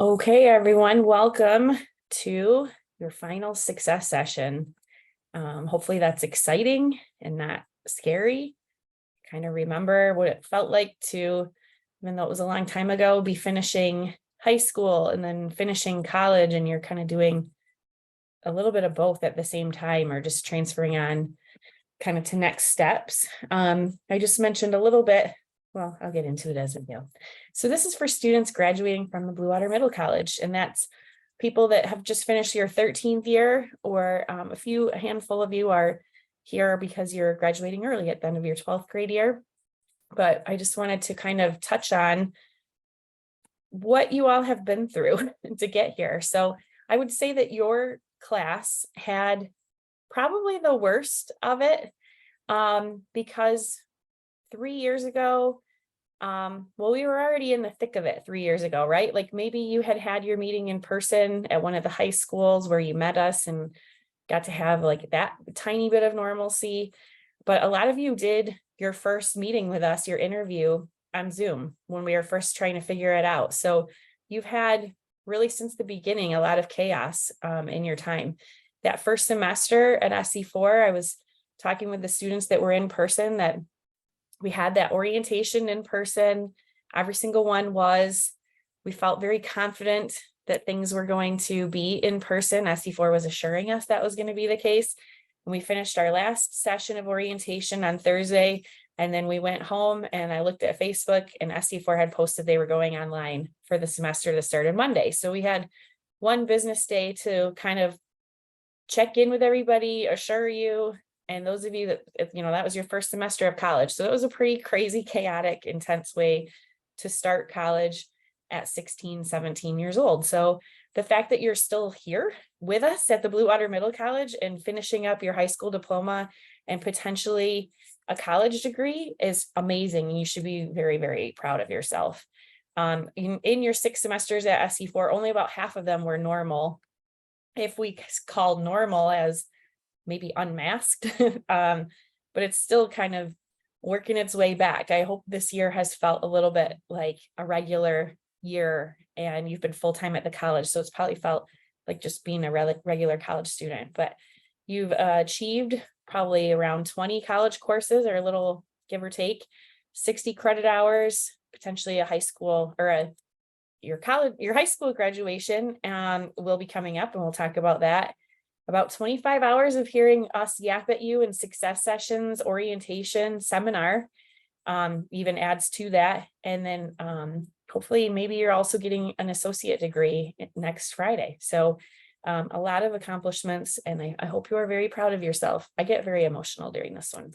Okay, everyone, welcome to your final success session. Hopefully that's exciting and not scary. Kind of remember what it felt like to, even though it was a long time ago, be finishing high school and then finishing college, and you're kind of doing a little bit of both at the same time, or just transferring on kind of to next steps. I just mentioned a little bit. Well, I'll get into it as we go. So this is for students graduating from the Blue Water Middle College, and that's people that have just finished your 13th year, or a handful of you are here because you're graduating early at the end of your 12th grade year. But I just wanted to kind of touch on what you all have been through to get here. So I would say that your class had probably the worst of it, because 3 years ago, well, we were already in the thick of it 3 years ago, right? Like maybe you had your meeting in person at one of the high schools where you met us and got to have like that tiny bit of normalcy. But a lot of you did your first meeting with us, your interview on Zoom when we were first trying to figure it out. So you've had really since the beginning a lot of chaos in your time. That first semester at SE4, I was talking with the students that were in person, that we had that orientation in person. Every single one was. We felt very confident that things were going to be in person. SE4 was assuring us that was going to be the case. And we finished our last session of orientation on Thursday. And then we went home and I looked at Facebook, and SE4 had posted they were going online for the semester to start on Monday. So we had one business day to kind of check in with everybody, assure you. And those of you that, that was your first semester of college. So it was a pretty crazy, chaotic, intense way to start college at 16, 17 years old. So the fact that you're still here with us at the Blue Water Middle College and finishing up your high school diploma and potentially a college degree is amazing. And you should be very, very proud of yourself. In your 6 semesters at SE4, only about half of them were normal. If we called normal as maybe unmasked, but it's still kind of working its way back. I hope this year has felt a little bit like a regular year, and you've been full-time at the college, so it's probably felt like just being a regular college student. But you've achieved probably around 20 college courses, or a little give or take, 60 credit hours, potentially a high school or your high school graduation will be coming up, and we'll talk about that. About 25 hours of hearing us yap at you in success sessions, orientation, seminar, even adds to that. And then hopefully maybe you're also getting an associate degree next Friday. So a lot of accomplishments, and I hope you are very proud of yourself. I get very emotional during this one.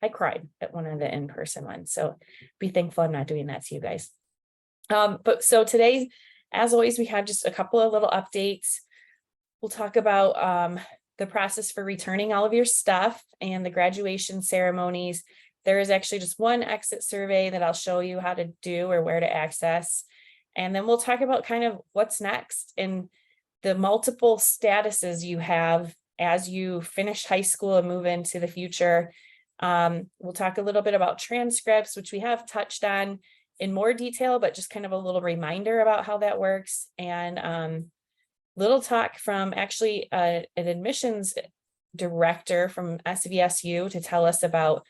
I cried at one of the in-person ones. So be thankful I'm not doing that to you guys. But so today, as always, we have just a couple of little updates. We'll talk about the process for returning all of your stuff and the graduation ceremonies. There is actually just one exit survey that I'll show you how to do or where to access. And then we'll talk about kind of what's next and the multiple statuses you have as you finish high school and move into the future. We'll talk a little bit about transcripts, which we have touched on in more detail, but just kind of a little reminder about how that works. And little talk from actually an admissions director from SVSU to tell us about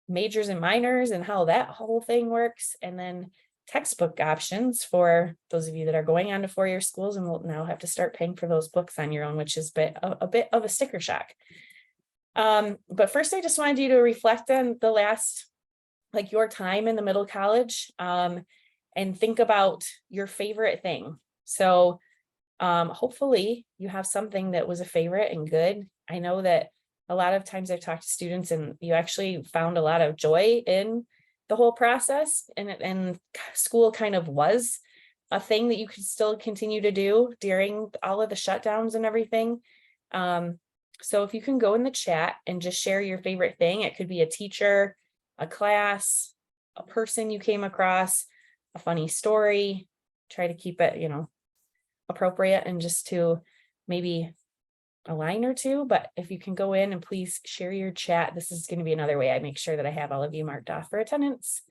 majors and minors and how that whole thing works. And then textbook options for those of you that are going on to four-year schools and will now have to start paying for those books on your own, which is a bit of a sticker shock. But first, I just wanted you to reflect on the last, like your time in the middle college, and think about your favorite thing. So hopefully you have something that was a favorite and good. I know that a lot of times I've talked to students and you actually found a lot of joy in the whole process, and school kind of was a thing that you could still continue to do during all of the shutdowns and everything. So if you can go in the chat and just share your favorite thing, it could be a teacher, a class, a person you came across, a funny story. Try to keep it, appropriate and just to maybe a line or two. But if you can go in and please share your chat, this is going to be another way I make sure that I have all of you marked off for attendance.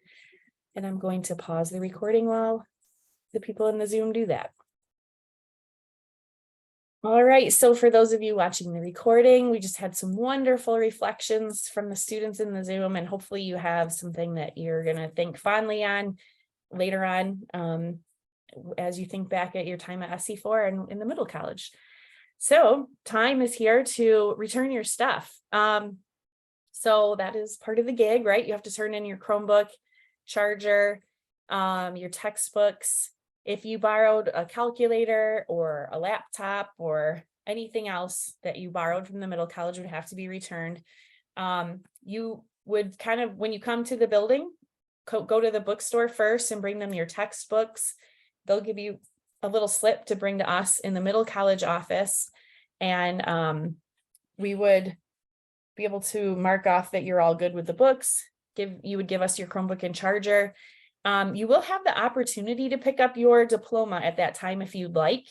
And I'm going to pause the recording while the people in the Zoom do that. All right, so for those of you watching the recording, we just had some wonderful reflections from the students in the Zoom, and hopefully you have something that you're going to think fondly on later on as you think back at your time at SC4 and in the middle college. So time is here to return your stuff. So that is part of the gig, right? You have to turn in your Chromebook, charger, your textbooks. If you borrowed a calculator or a laptop or anything else that you borrowed from the middle college would have to be returned. You would kind of, when you come to the building, go to the bookstore first and bring them your textbooks. They'll give you a little slip to bring to us in the middle college office. And we would be able to mark off that you're all good with the books. You would give us your Chromebook and charger. You will have the opportunity to pick up your diploma at that time if you'd like.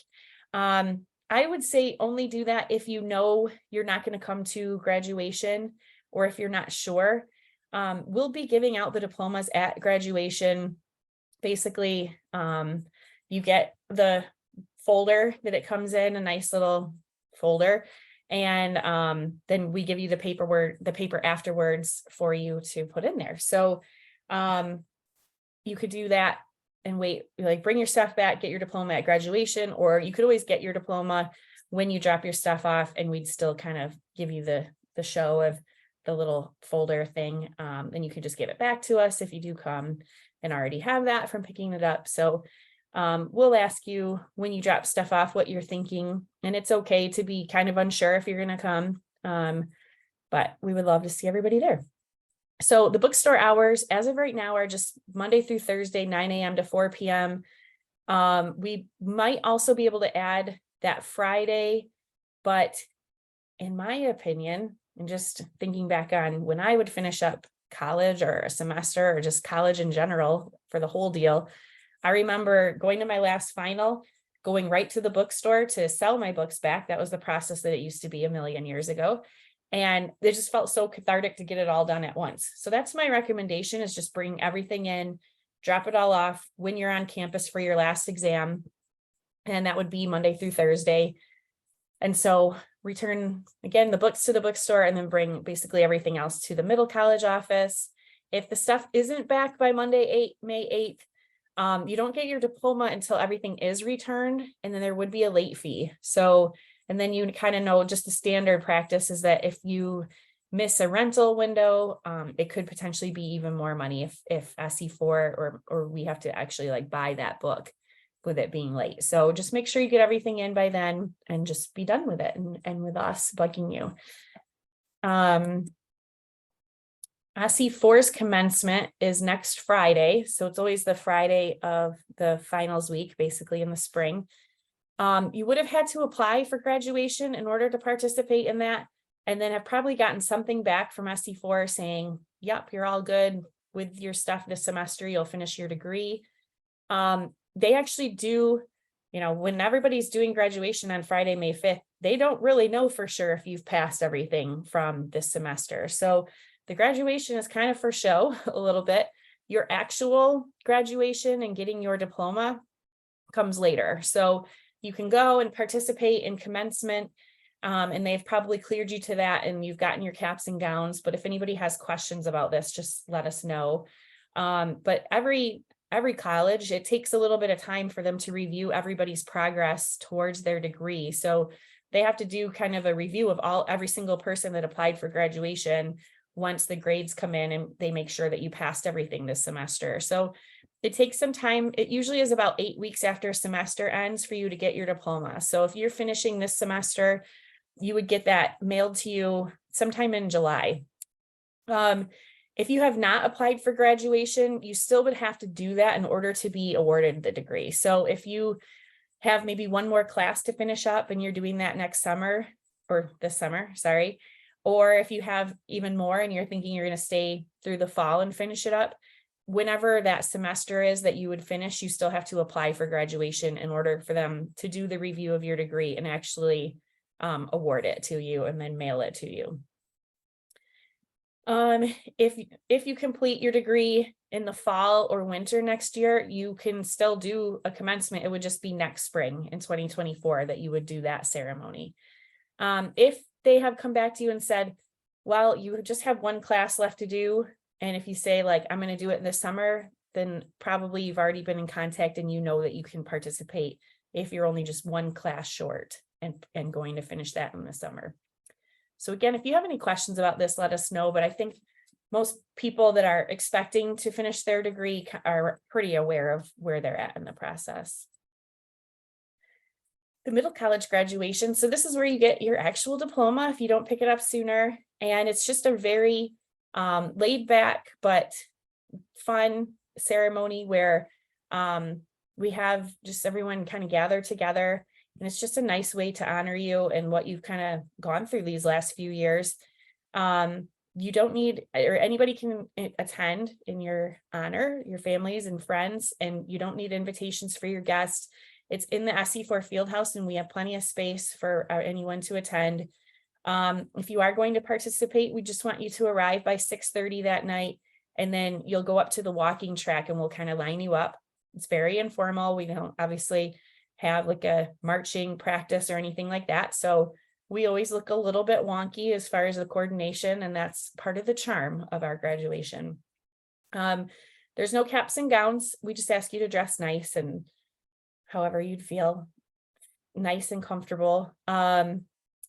I would say only do that if you know you're not going to come to graduation or if you're not sure. We'll be giving out the diplomas at graduation. Basically, you get the folder that it comes in, a nice little folder. And then we give you the paper afterwards for you to put in there. So you could do that and wait, like bring your stuff back, get your diploma at graduation, or you could always get your diploma when you drop your stuff off and we'd still kind of give you the show of the little folder thing. And you can just give it back to us if you do come and already have that from picking it up. So we'll ask you when you drop stuff off what you're thinking, and it's okay to be kind of unsure if you're going to come, but we would love to see everybody there. So the bookstore hours as of right now are just Monday through Thursday, 9 a.m. to 4 p.m. We might also be able to add that Friday, but in my opinion, and just thinking back on when I would finish up college or a semester or just college in general for the whole deal, I remember going to my last final, going right to the bookstore to sell my books back. That was the process that it used to be a million years ago. And it just felt so cathartic to get it all done at once. So that's my recommendation, is just bring everything in, drop it all off when you're on campus for your last exam. And that would be Monday through Thursday. And so return, again, the books to the bookstore and then bring basically everything else to the middle college office. If the stuff isn't back by May 8th, you don't get your diploma until everything is returned, and then there would be a late fee. So, and then you kind of know just the standard practice is that if you miss a rental window, it could potentially be even more money if SC4 or we have to actually like buy that book with it being late. So just make sure you get everything in by then and just be done with it and with us bugging you. SC4's commencement is next Friday. So it's always the Friday of the finals week, basically in the spring. You would have had to apply for graduation in order to participate in that, and then have probably gotten something back from SC4 saying, yep, you're all good with your stuff this semester, you'll finish your degree. They actually do, when everybody's doing graduation on Friday, May 5th, they don't really know for sure if you've passed everything from this semester. So the graduation is kind of for show a little bit. Your actual graduation and getting your diploma comes later. So you can go and participate in commencement, and they've probably cleared you to that and you've gotten your caps and gowns. But if anybody has questions about this, just let us know. But every college, it takes a little bit of time for them to review everybody's progress towards their degree. So they have to do kind of a review of every single person that applied for graduation once the grades come in, and they make sure that you passed everything this semester. So it takes some time. It usually is about 8 weeks after a semester ends for you to get your diploma. So if you're finishing this semester, you would get that mailed to you sometime in July. If you have not applied for graduation, you still would have to do that in order to be awarded the degree. So if you have maybe one more class to finish up and you're doing that next summer, or this summer, sorry, or if you have even more and you're thinking you're going to stay through the fall and finish it up, whenever that semester is that you would finish, you still have to apply for graduation in order for them to do the review of your degree and actually award it to you and then mail it to you. If you complete your degree in the fall or winter next year, you can still do a commencement. It would just be next spring in 2024 that you would do that ceremony. If they have come back to you and said, well, you just have one class left to do, and if you say like, I'm going to do it in the summer, then probably you've already been in contact and you know that you can participate if you're only just one class short and going to finish that in the summer. So again, if you have any questions about this, let us know. But I think most people that are expecting to finish their degree are pretty aware of where they're at in the process. The middle college graduation. So this is where you get your actual diploma if you don't pick it up sooner. And it's just a very laid back but fun ceremony where we have just everyone kind of gather together. And it's just a nice way to honor you and what you've kind of gone through these last few years. You don't need, or anybody can attend in your honor, your families and friends, and you don't need invitations for your guests. It's in the SC4 Fieldhouse, and we have plenty of space for anyone to attend. If you are going to participate, we just want you to arrive by 6:30 that night, and then you'll go up to the walking track and we'll kind of line you up. It's very informal. We don't obviously have like a marching practice or anything like that. So we always look a little bit wonky as far as the coordination, and that's part of the charm of our graduation. There's no caps and gowns. We just ask you to dress nice and however you'd feel nice and comfortable. And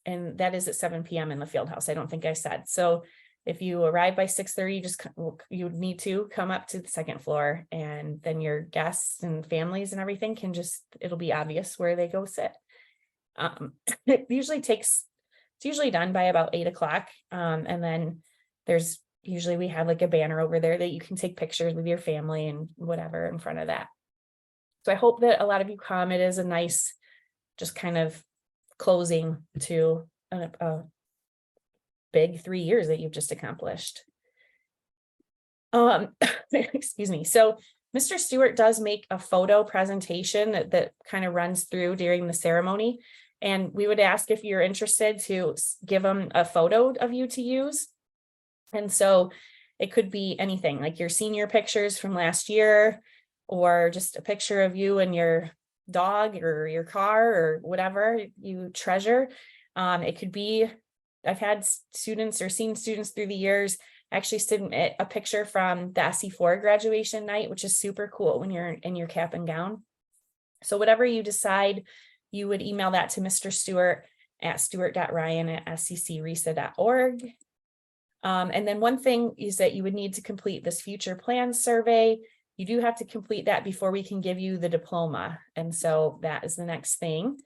that is at 7 p.m. in the field house. I don't think I said. So if you arrive by 6:30, you would need to come up to the second floor, and then your guests and families and everything can it'll be obvious where they go sit. It's usually done by about 8 o'clock. And then we have like a banner over there that you can take pictures with your family and whatever in front of that. So I hope that a lot of you come. It is a nice, just kind of closing to a big 3 years that you've just accomplished. Excuse me. So Mr. Stewart does make a photo presentation that kind of runs through during the ceremony. And we would ask if you're interested to give them a photo of you to use. And so it could be anything like your senior pictures from last year, or just a picture of you and your dog or your car or whatever you treasure. It could be, I've had students or seen students through the years actually submit a picture from the SC4 graduation night, which is super cool when you're in your cap and gown. So whatever you decide, you would email that to Mr. Stewart at stewart.ryan@sccresa.org. And then one thing is that you would need to complete this future plans survey. You do have to complete that before we can give you the diploma. And so that is the next thing.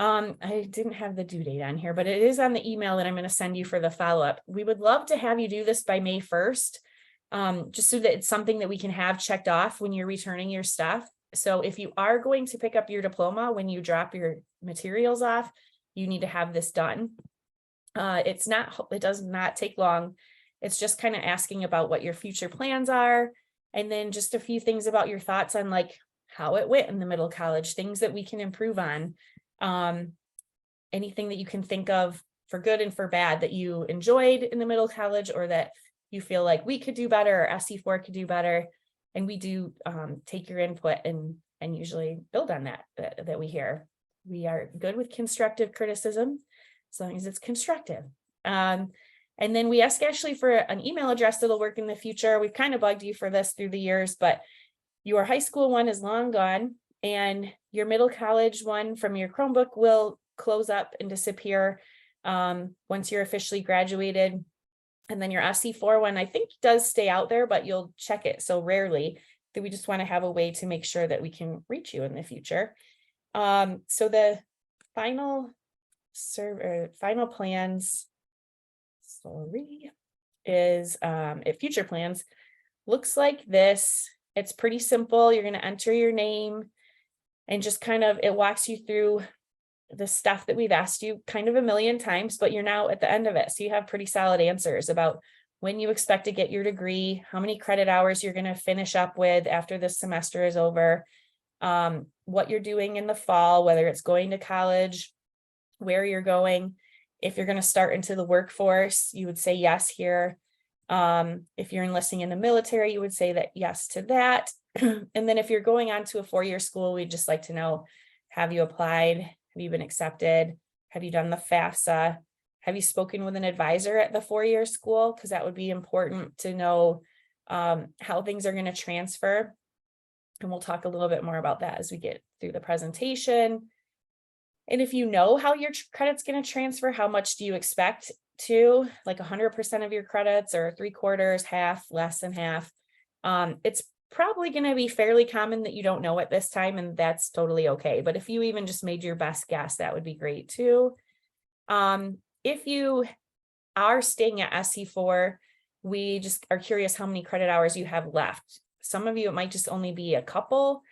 I didn't have the due date on here, but it is on the email that I'm going to send you for the follow-up. We would love to have you do this by May 1st, just so that it's something that we can have checked off when you're returning your stuff. So if you are going to pick up your diploma when you drop your materials off, you need to have this done. It does not take long. It's just kind of asking about what your future plans are, and then just a few things about your thoughts on like how it went in the middle college, things that we can improve on. Anything that you can think of for good and for bad that you enjoyed in the middle college, or that you feel like we could do better or SC4 could do better. And we do take your input and usually build on that we hear. We are good with constructive criticism, as long as it's constructive. And then we ask Ashley for an email address that'll work in the future. We've kind of bugged you for this through the years, but your high school one is long gone, and your middle college one from your Chromebook will close up and disappear once you're officially graduated. And then your SC4 one, I think, does stay out there, but you'll check it so rarely that we just want to have a way to make sure that we can reach you in the future. So the final plans, future plans looks like this. It's pretty simple. You're going to enter your name and just kind of, it walks you through the stuff that we've asked you kind of a million times, but you're now at the end of it. So you have pretty solid answers about when you expect to get your degree, how many credit hours you're going to finish up with after this semester is over, what you're doing in the fall, whether it's going to college, where you're going. If you're going to start into the workforce, you would say yes here. If you're enlisting in the military, you would say that yes to that. And then if you're going on to a 4-year school, we'd just like to know, have you applied? Have you been accepted? Have you done the FAFSA? Have you spoken with an advisor at the 4-year school? Because that would be important to know how things are going to transfer. And we'll talk a little bit more about that as we get through the presentation. And if you know how your credit's going to transfer, how much do you expect to, like 100% of your credits or 3/4, half, less than half? It's probably going to be fairly common that you don't know at this time, and that's totally okay. But if you even just made your best guess, that would be great too. If you are staying at SC4, we just are curious how many credit hours you have left. Some of you, it might just only be a couple,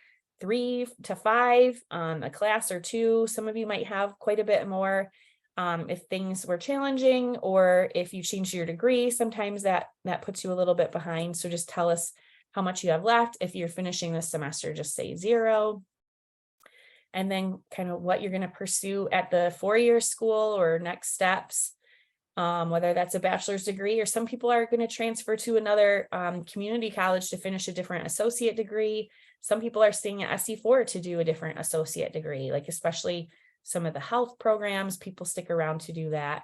3 to 5, a class or 2. Some of you might have quite a bit more. If things were challenging, or if you changed your degree, sometimes that puts you a little bit behind. So just tell us how much you have left. If you're finishing this semester, just say 0. And then kind of what you're going to pursue at the 4-year school or next steps, whether that's a bachelor's degree, or some people are going to transfer to another community college to finish a different associate degree. Some people are staying at SC4 to do a different associate degree, like especially some of the health programs, people stick around to do that.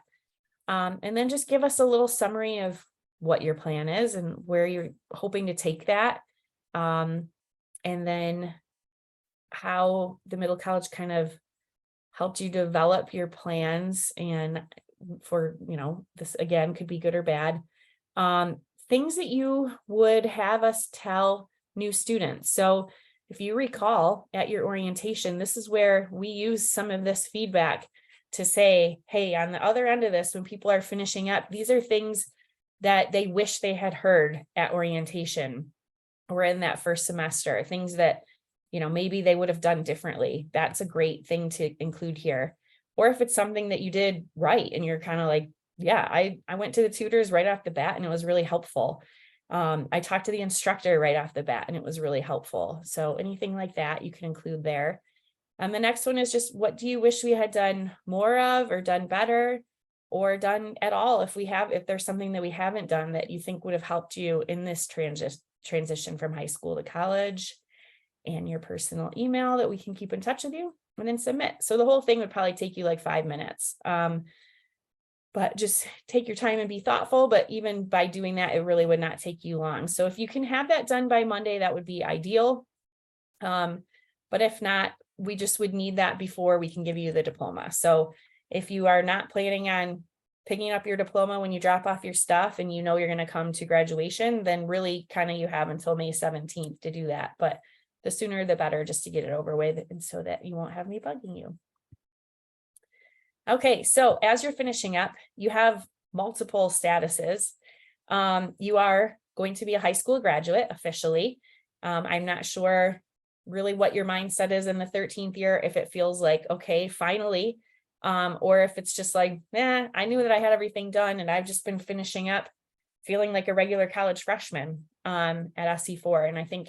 And then just give us a little summary of what your plan is and where you're hoping to take that. And then how the middle college kind of helped you develop your plans, and for, this again could be good or bad. Things that you would have us tell new students. So if you recall at your orientation, this is where we use some of this feedback to say, hey, on the other end of this, when people are finishing up, these are things that they wish they had heard at orientation or in that first semester, things that, maybe they would have done differently. That's a great thing to include here. Or if it's something that you did right and you're kind of like, yeah, I went to the tutors right off the bat and it was really helpful. I talked to the instructor right off the bat and it was really helpful. So anything like that you can include there. And the next one is just, what do you wish we had done more of, or done better, or done at all? If there's something that we haven't done that you think would have helped you in this transition from high school to college, and your personal email that we can keep in touch with you, and then submit. So the whole thing would probably take you like 5 minutes. But just take your time and be thoughtful. But even by doing that, it really would not take you long. So if you can have that done by Monday, that would be ideal. But if not, we just would need that before we can give you the diploma. So if you are not planning on picking up your diploma when you drop off your stuff and you're going to come to graduation, then really kind of you have until May 17th to do that. But the sooner the better, just to get it over with, and so that you won't have me bugging you. Okay, so as you're finishing up, you have multiple statuses. You are going to be a high school graduate officially. I'm not sure really what your mindset is in the 13th year, if it feels like, okay, finally, or if it's just like, I knew that I had everything done and I've just been finishing up feeling like a regular college freshman at SC4. And I think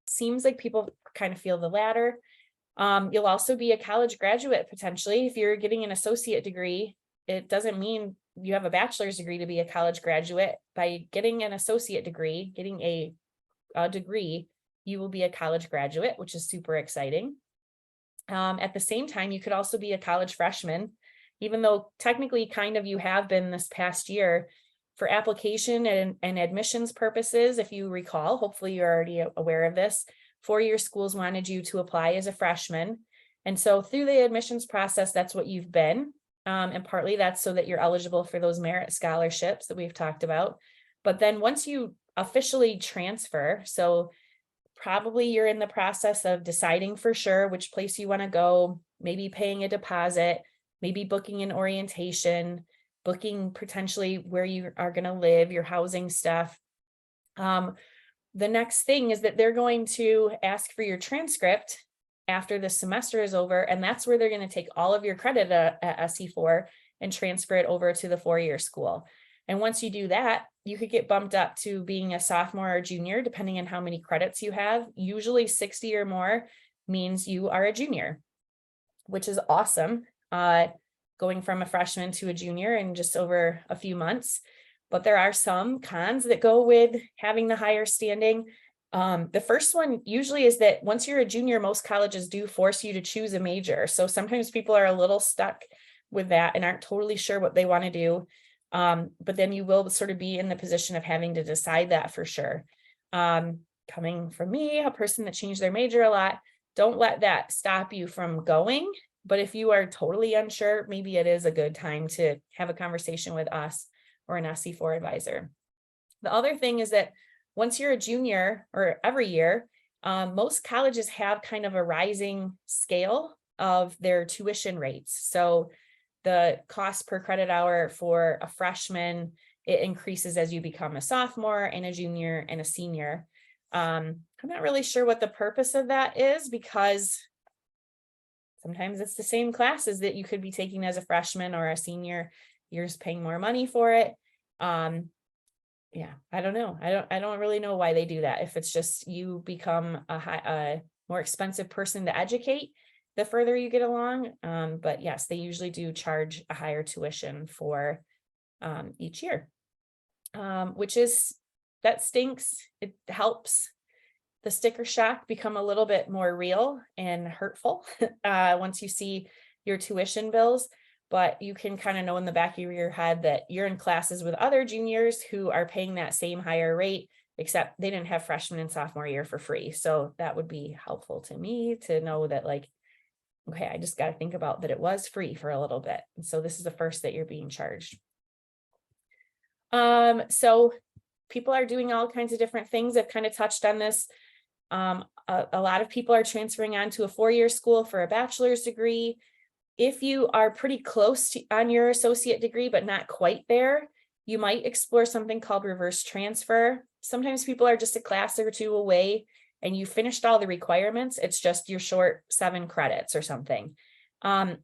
seems like people kind of feel the latter. You'll also be a college graduate potentially. If you're getting an associate degree, it doesn't mean you have a bachelor's degree to be a college graduate. By getting an associate degree, getting a degree, you will be a college graduate, which is super exciting. At the same time, you could also be a college freshman, even though technically kind of you have been this past year. For application and admissions purposes, if you recall, hopefully you're already aware of this, 4-year schools wanted you to apply as a freshman. And so through the admissions process, that's what you've been. And partly that's so that you're eligible for those merit scholarships that we've talked about. But then once you officially transfer, so probably you're in the process of deciding for sure which place you want to go, maybe paying a deposit, maybe booking an orientation, booking potentially where you are going to live, your housing stuff. The next thing is that they're going to ask for your transcript after the semester is over, and that's where they're going to take all of your credit at SC4 and transfer it over to the 4-year school. And once you do that, you could get bumped up to being a sophomore or junior, depending on how many credits you have. Usually 60 or more means you are a junior, which is awesome. Going from a freshman to a junior in just over a few months. but there are some cons that go with having the higher standing. The first one usually is that once you're a junior, most colleges do force you to choose a major. So sometimes people are a little stuck with that and aren't totally sure what they want to do. But then you will sort of be in the position of having to decide that for sure. Coming from me, a person that changed their major a lot, don't let that stop you from going. But if you are totally unsure, maybe it is a good time to have a conversation with us or an SC4 advisor. The other thing is that once you're a junior, or every year, most colleges have kind of a rising scale of their tuition rates. So the cost per credit hour for a freshman, it increases as you become a sophomore and a junior and a senior. I'm not really sure what the purpose of that is, because sometimes it's the same classes that you could be taking as a freshman or a senior. You're just paying more money for it. Yeah, I don't know. I don't really know why they do that. If it's just you become a more expensive person to educate the further you get along. But yes, they usually do charge a higher tuition for each year, that stinks. It helps the sticker shock become a little bit more real and hurtful once you see your tuition bills. But you can kind of know in the back of your head that you're in classes with other juniors who are paying that same higher rate, except they didn't have freshman and sophomore year for free. So that would be helpful to me to know that, like, okay, I just got to think about that it was free for a little bit. And so this is the first that you're being charged. So people are doing all kinds of different things. I've kind of touched on this. A lot of people are transferring on to a 4-year school for a bachelor's degree. If you are pretty close to on your associate degree, but not quite there, you might explore something called reverse transfer. Sometimes people are just a class or two away and you finished all the requirements. It's just you're short 7 credits or something.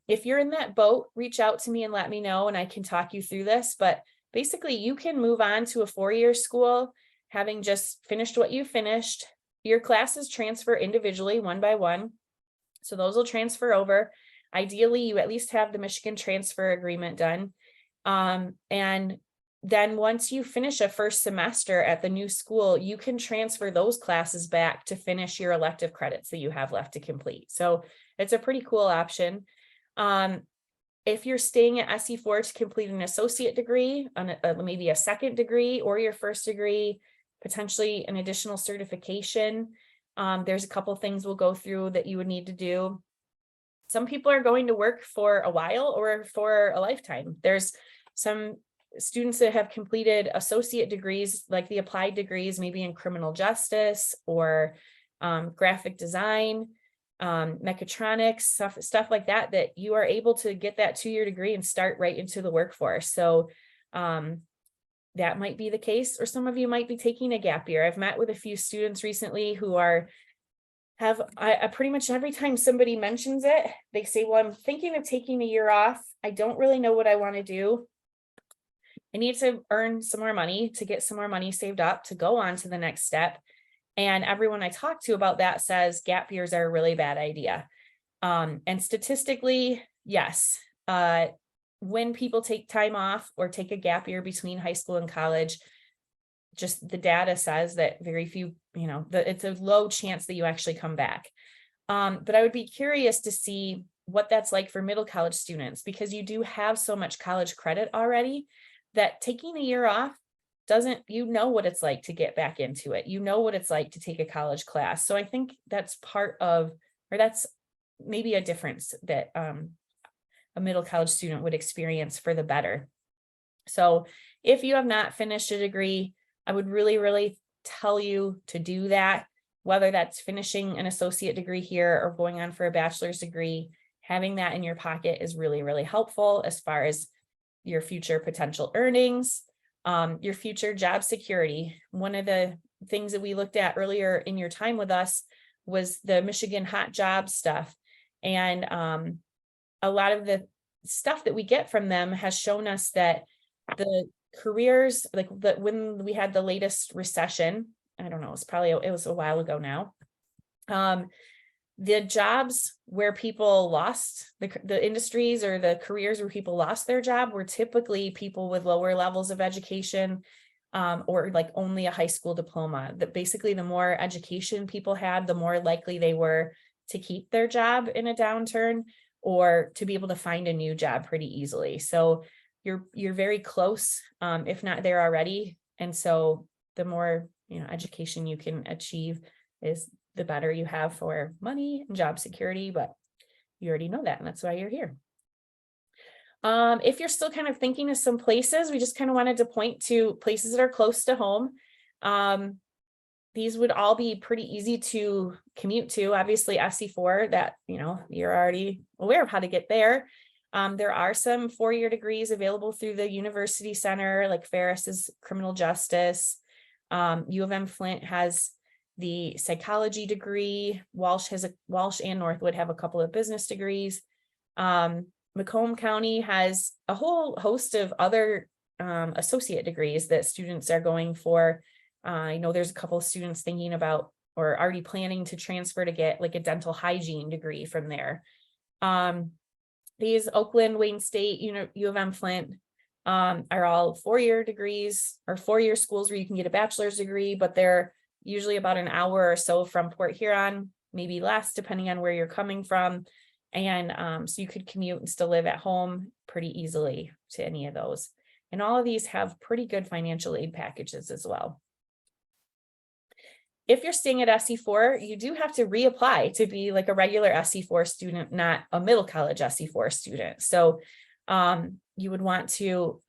If you're in that boat, reach out to me and let me know, and I can talk you through this. But basically, you can move on to a 4-year school, having just finished what you finished. Your classes transfer individually, one by one. So those will transfer over. Ideally, you at least have the Michigan transfer agreement done. And then once you finish a first semester at the new school, you can transfer those classes back to finish your elective credits that you have left to complete. So it's a pretty cool option. If you're staying at SC4 to complete an associate degree, maybe a second degree or your first degree, potentially an additional certification, there's a couple things we'll go through that you would need to do. Some people are going to work for a while or for a lifetime. There's some students that have completed associate degrees, like the applied degrees, maybe in criminal justice or graphic design, mechatronics, stuff like that, that you are able to get that 2-year degree and start right into the workforce. So that might be the case, or some of you might be taking a gap year. I've met with a few students recently who have pretty much every time somebody mentions it, they say, well, I'm thinking of taking a year off. I don't really know what I want to do. I need to earn some more money to get some more money saved up to go on to the next step. And everyone I talk to about that says gap years are a really bad idea. And statistically, yes, when people take time off or take a gap year between high school and college, just the data says that very few, it's a low chance that you actually come back. But I would be curious to see what that's like for middle college students, because you do have so much college credit already that taking a year off what it's like to get back into it. You know what it's like to take a college class. So I think that's that's maybe a difference that a middle college student would experience for the better. So if you have not finished a degree, I would really, really tell you to do that, whether that's finishing an associate degree here or going on for a bachelor's degree. Having that in your pocket is really, really helpful as far as your future potential earnings, your future job security. One of the things that we looked at earlier in your time with us was the Michigan hot job stuff. And a lot of the stuff that we get from them has shown us that the careers, when we had the latest recession, I don't know, it was a while ago now. The jobs where people lost the industries or the careers where people lost their job were typically people with lower levels of education, or like only a high school diploma. That basically the more education people had, the more likely they were to keep their job in a downturn or to be able to find a new job pretty easily. So you're very close, if not there already. And so the more, education you can achieve is the better you have for money and job security, but you already know that, and that's why you're here. If you're still kind of thinking of some places, we just kind of wanted to point to places that are close to home. These would all be pretty easy to commute to. Obviously, SC4, that, you're already aware of how to get there. There are some 4-year degrees available through the University Center, like Ferris's criminal justice. U of M Flint has the psychology degree. Walsh and Northwood have a couple of business degrees. Macomb County has a whole host of other associate degrees that students are going for. I know there's a couple of students thinking about or already planning to transfer to get like a dental hygiene degree from there. These Oakland, Wayne State, U of M Flint are all 4-year degrees or 4-year schools where you can get a bachelor's degree, but they're usually about an hour or so from Port Huron, maybe less depending on where you're coming from. And so you could commute and still live at home pretty easily to any of those. And all of these have pretty good financial aid packages as well. If you're staying at SC4, you do have to reapply to be like a regular SC4 student, not a middle college SC4 student. So you would want to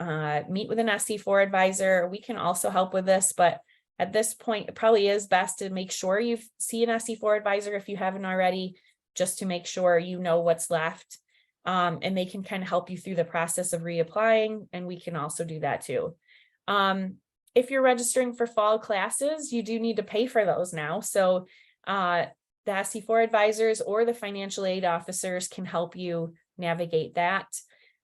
meet with an SC4 advisor. We can also help with this, but at this point, it probably is best to make sure you see an SC4 advisor if you haven't already, just to make sure you know what's left. And they can kind of help you through the process of reapplying, and we can also do that too. If you're registering for fall classes, you do need to pay for those now. So the SC4 advisors or the financial aid officers can help you navigate that.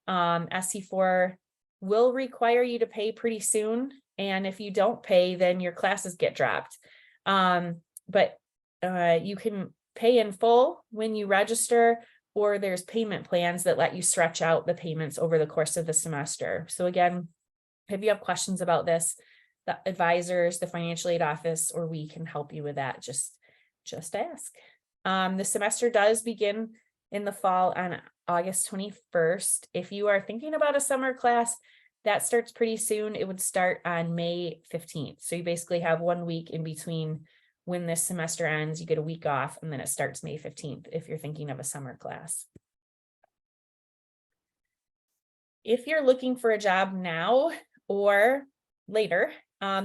SC4 will require you to pay pretty soon. And if you don't pay, then your classes get dropped. But you can pay in full when you register, or there's payment plans that let you stretch out the payments over the course of the semester. So again, if you have questions about this, the advisors, the financial aid office, or we can help you with that. Just ask. The semester does begin in the fall on August 21st. If you are thinking about a summer class, that starts pretty soon. It would start on May 15th. So you basically have 1 week in between when this semester ends. You get a week off, and then it starts May 15th if you're thinking of a summer class. If you're looking for a job now or later,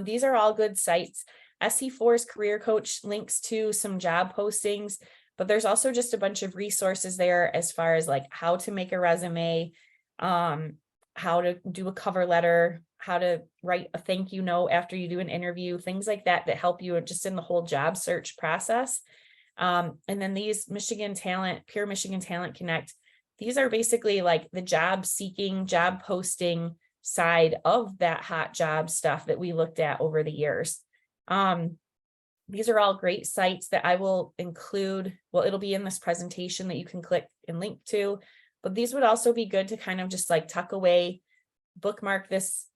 these are all good sites. SC4's Career Coach links to some job postings, but there's also just a bunch of resources there as far as like how to make a resume, how to do a cover letter, how to write a thank you note after you do an interview, things like that help you just in the whole job search process. And then these Pure Michigan Talent Connect, these are basically like the job seeking, job posting side of that hot job stuff that we looked at over the years. These are all great sites that I will include. Well, it'll be in this presentation that you can click and link to, but these would also be good to kind of just like tuck away, bookmark this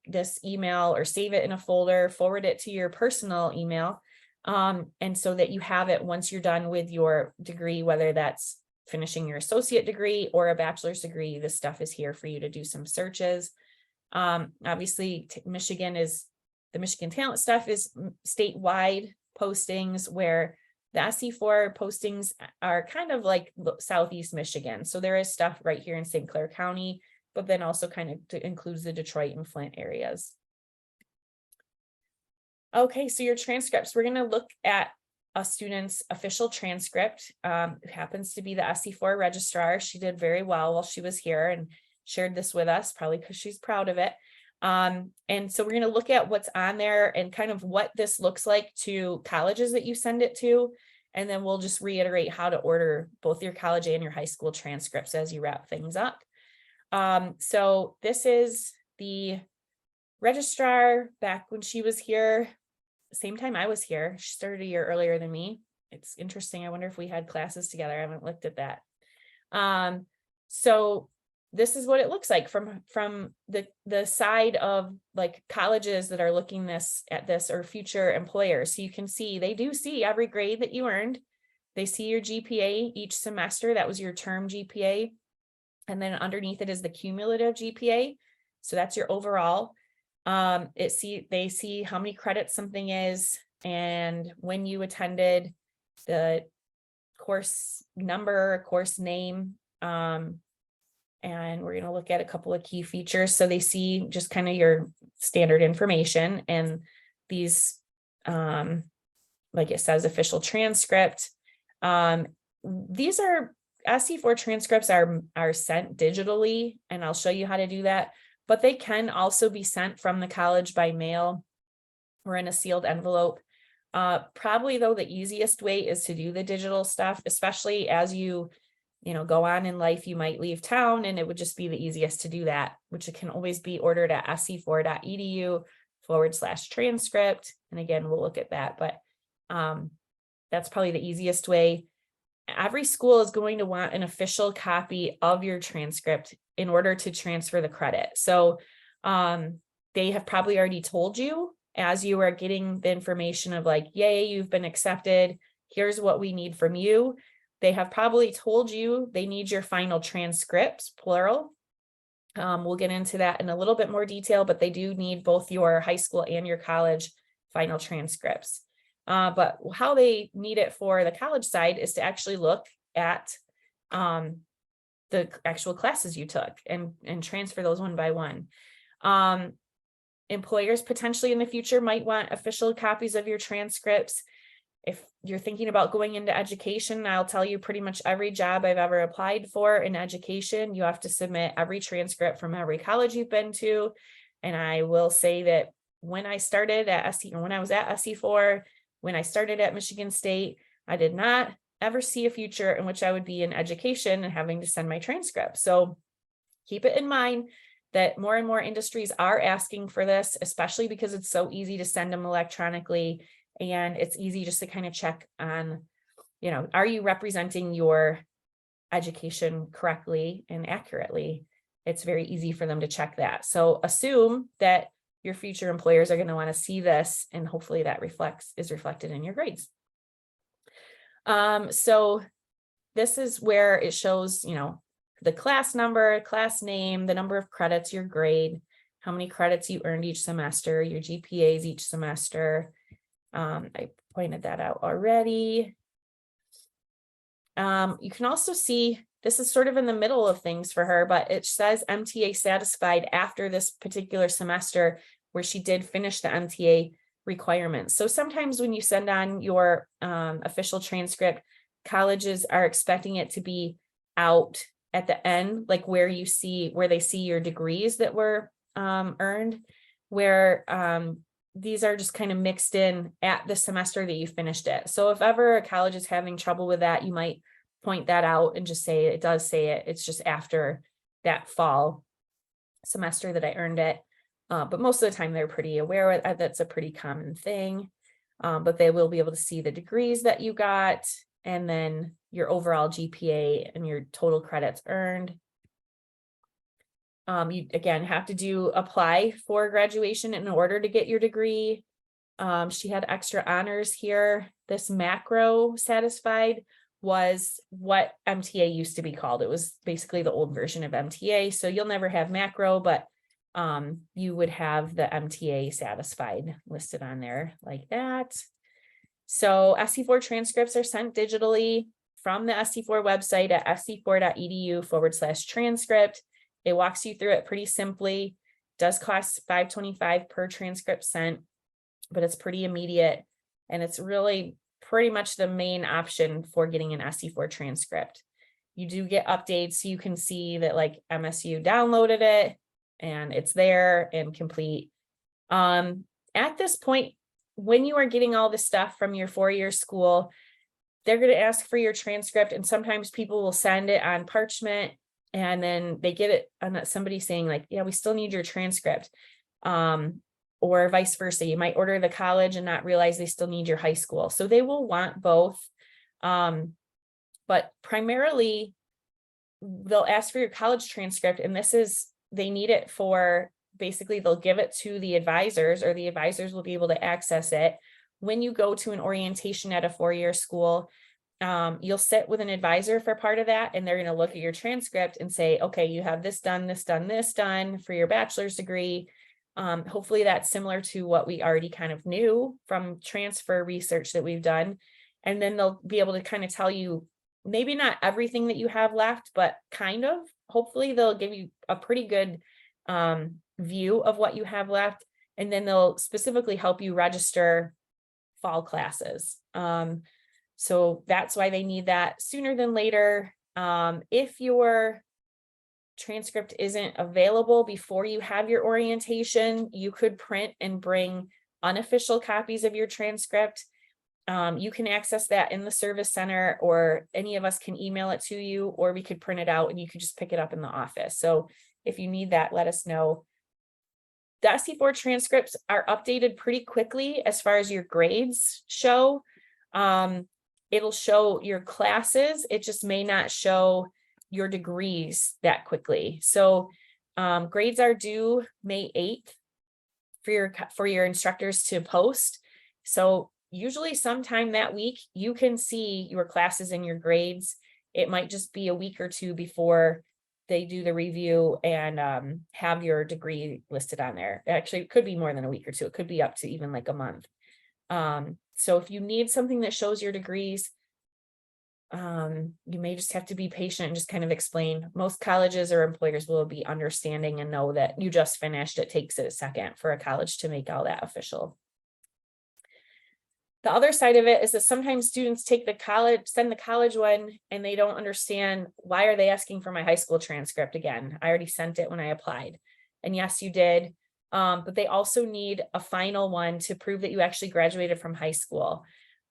email or save it in a folder, forward it to your personal email. And so that you have it once you're done with your degree, whether that's finishing your associate degree or a bachelor's degree, this stuff is here for you to do some searches. Obviously, the Michigan Talent stuff is statewide postings, where the SC4 postings are kind of like Southeast Michigan. So there is stuff right here in St. Clair County, but then also kind of includes the Detroit and Flint areas. Okay, so your transcripts, we're going to look at a student's official transcript. It happens to be the SC4 registrar. She did very well while she was here and shared this with us, probably because she's proud of it. And so we're going to look at what's on there and kind of what this looks like to colleges that you send it to. And then we'll just reiterate how to order both your college and your high school transcripts as you wrap things up. So this is the registrar back when she was here, same time I was here. She started a year earlier than me. It's interesting. I wonder if we had classes together. I haven't looked at that. So this is what it looks like from the side of like colleges that are looking at this or future employers. So you can see they do see every grade that you earned. They see your GPA each semester. That was your term GPA. And then underneath it is the cumulative GPA. So that's your overall. They see how many credits something is and when you attended, the course number, course name, and we're going to look at a couple of key features. So they see just kind of your standard information and these, like it says, official transcript. These are SC4 transcripts are sent digitally, and I'll show you how to do that, but they can also be sent from the college by mail or in a sealed envelope. Probably though, the easiest way is to do the digital stuff, especially as you go on in life. You might leave town and it would just be the easiest to do that, which it can always be ordered at sc4.edu/transcript. And again, we'll look at that, but that's probably the easiest way. Every school is going to want an official copy of your transcript in order to transfer the credit. So they have probably already told you as you are getting the information of like, yay, you've been accepted. Here's what we need from you. They have probably told you they need your final transcripts, plural. We'll get into that in a little bit more detail, but they do need both your high school and your college final transcripts. But how they need it for the college side is to actually look at the actual classes you took and transfer those one by one. Employers potentially in the future might want official copies of your transcripts. If you're thinking about going into education, I'll tell you pretty much every job I've ever applied for in education, you have to submit every transcript from every college you've been to. And I will say that when I started at when I was at SC4, when I started at Michigan State, I did not ever see a future in which I would be in education and having to send my transcript. So keep it in mind that more and more industries are asking for this, especially because it's so easy to send them electronically. And it's easy just to kind of check on, are you representing your education correctly and accurately? It's very easy for them to check that. So assume that your future employers are going to want to see this, and hopefully that is reflected in your grades. So this is where it shows, the class number, class name, the number of credits, your grade, how many credits you earned each semester, your GPAs each semester. I pointed that out already. You can also see, this is sort of in the middle of things for her, but it says MTA satisfied after this particular semester where she did finish the MTA requirements. So sometimes when you send on your official transcript, colleges are expecting it to be out at the end, like where they see your degrees that were earned, where these are just kind of mixed in at the semester that you finished it. So if ever a college is having trouble with that, you might point that out and just say, it does say it. It's just after that fall semester that I earned it. But most of the time they're pretty aware of it. That's a pretty common thing. But they will be able to see the degrees that you got and then your overall GPA and your total credits earned. You again have to apply for graduation in order to get your degree. She had extra honors here. This macro satisfied was what MTA used to be called. It was basically the old version of MTA. So you'll never have macro, but you would have the MTA satisfied listed on there like that. So SC4 transcripts are sent digitally from the SC4 website at sc4.edu/transcript. It walks you through it pretty simply. Does cost $5.25 per transcript sent, but it's pretty immediate. And it's really pretty much the main option for getting an SC4 transcript. You do get updates. So you can see that like MSU downloaded it and it's there and complete. At this point, when you are getting all this stuff from your four-year school, they're going to ask for your transcript. And sometimes people will send it on parchment and then they get it on somebody saying like, yeah, we still need your transcript. Or vice versa. You might order the college and not realize they still need your high school. So they will want both. But primarily they'll ask for your college transcript, and they need it for, basically they'll give it to the advisors, or the advisors will be able to access it. When you go to an orientation at a four-year school, you'll sit with an advisor for part of that, and they're going to look at your transcript and say, okay, you have this done, this done, this done for your bachelor's degree. Hopefully that's similar to what we already kind of knew from transfer research that we've done. And then they'll be able to kind of tell you, maybe not everything that you have left, but kind of, hopefully they'll give you a pretty good view of what you have left. And then they'll specifically help you register fall classes. So that's why they need that sooner than later. If your transcript isn't available before you have your orientation, you could print and bring unofficial copies of your transcript. You can access that in the service center, or any of us can email it to you, or we could print it out and you could just pick it up in the office. So if you need that, let us know. The SC4 transcripts are updated pretty quickly as far as your grades show. It'll show your classes. It just may not show your degrees that quickly. So grades are due May 8th for your instructors to post. So usually sometime that week, you can see your classes and your grades. It might just be a week or two before they do the review and have your degree listed on there. Actually, it could be more than a week or two. It could be up to even like a month. So if you need something that shows your degrees, you may just have to be patient and just kind of explain. Most colleges or employers will be understanding and know that you just finished. It takes it a second for a college to make all that official. The other side of it is that sometimes students send the college one, and they don't understand, why are they asking for my high school transcript again? I already sent it when I applied. And yes, you did. But they also need a final one to prove that you actually graduated from high school.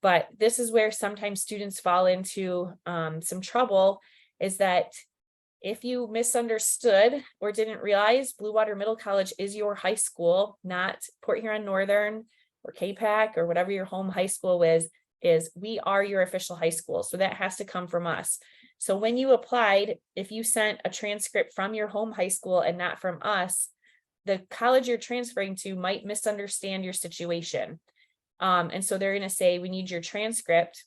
But this is where sometimes students fall into some trouble, is that if you misunderstood or didn't realize, Blue Water Middle College is your high school, not Port Huron Northern or KPAC or whatever your home high school is, we are your official high school. So that has to come from us. So when you applied, if you sent a transcript from your home high school and not from us, the college you're transferring to might misunderstand your situation. And so they're going to say, we need your transcript.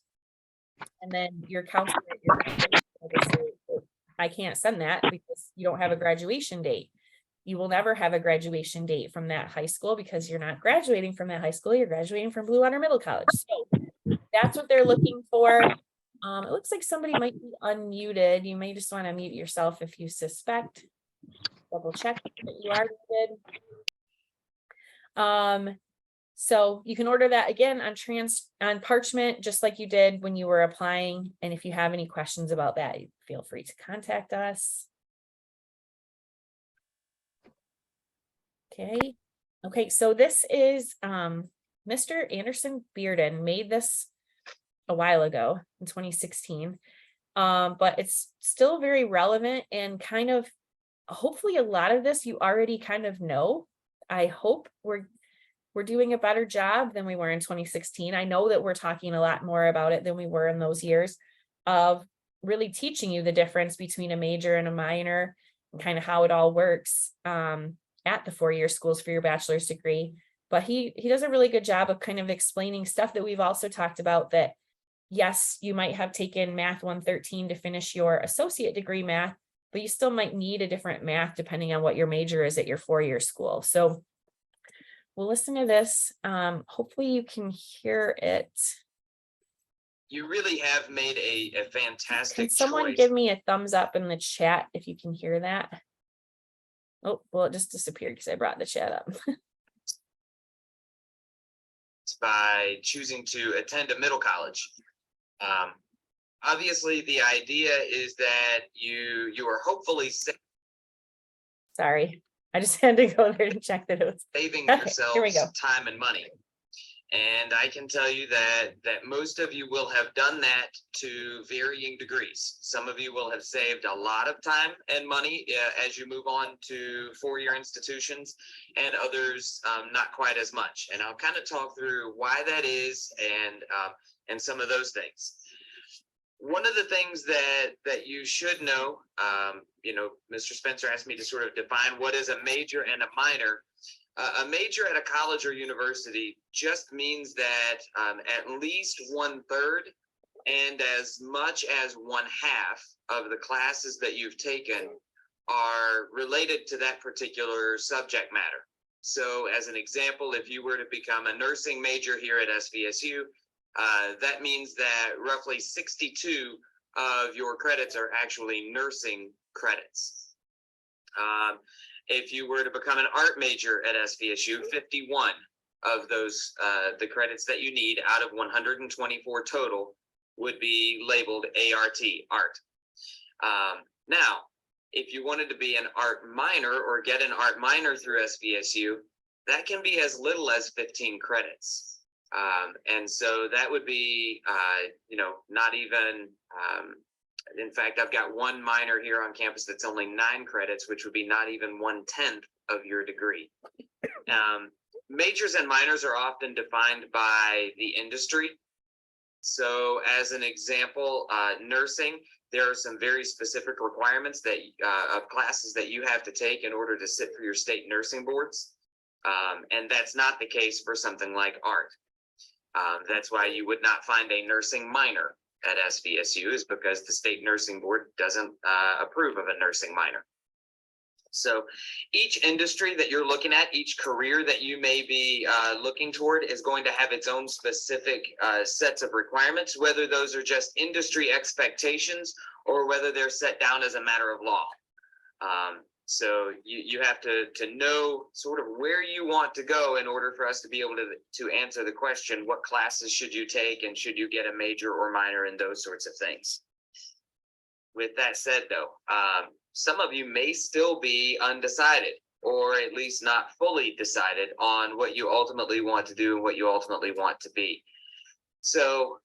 And then your counselor, I can't send that because you don't have a graduation date. You will never have a graduation date from that high school because you're not graduating from that high school. You're graduating from Blue Water Middle College. So that's what they're looking for. It looks like somebody might be unmuted. You may just want to mute yourself if you suspect. Double check that you are muted. So you can order that again on Parchment, just like you did when you were applying. And if you have any questions about that, feel free to contact us. Okay, so this is Mr. Anderson Bearden made this a while ago in 2016, but it's still very relevant and kind of, hopefully a lot of this you already kind of know. I hope we're doing a better job than we were in 2016. I know that we're talking a lot more about it than we were in those years, of really teaching you the difference between a major and a minor and kind of how it all works at the four-year schools for your bachelor's degree. But he does a really good job of kind of explaining stuff that we've also talked about, that yes, you might have taken Math 113 to finish your associate degree math, but you still might need a different math depending on what your major is at your four-year school. So we'll listen to this. Hopefully you can hear it. You really have made a fantastic Can someone give me a thumbs up in the chat if you can hear that? Oh, well, it just disappeared because I brought the chat up. By choosing to attend a middle college. Obviously, the idea is that you are hopefully Sorry, I just had to go there to check that it was saving okay, yourselves here we go. time and money. And I can tell you that most of you will have done that to varying degrees. Some of you will have saved a lot of time and money as you move on to four-year institutions, and others not quite as much. And I'll kind of talk through why that is and some of those things. one of the things that you should know, Mr. Spencer asked me to sort of define what is a major and a minor. A major at a college or university just means that at least 1/3 and as much as 1/2 of the classes that you've taken are related to that particular subject matter. So as an example, if you were to become a nursing major here at SVSU, that means that roughly 62 of your credits are actually nursing credits. If you were to become an art major at SVSU, 51 of those, the credits that you need out of 124 total would be labeled ART, art. Now, if you wanted to be an art minor or get an art minor through SVSU, that can be as little as 15 credits. And so that would be, not even, in fact, I've got one minor here on campus that's only 9 credits, which would be not even 1/10 of your degree. Majors and minors are often defined by the industry. So as an example, nursing, there are some very specific requirements that of classes that you have to take in order to sit for your state nursing boards. And that's not the case for something like art. That's why you would not find a nursing minor at SVSU, is because the state nursing board doesn't approve of a nursing minor. So each industry that you're looking at, each career that you may be looking toward is going to have its own specific sets of requirements, whether those are just industry expectations or whether they're set down as a matter of law. So you have to know sort of where you want to go in order for us to be able to answer the question, what classes should you take and should you get a major or minor and those sorts of things. With that said, though, some of you may still be undecided, or at least not fully decided on what you ultimately want to do and what you ultimately want to be. So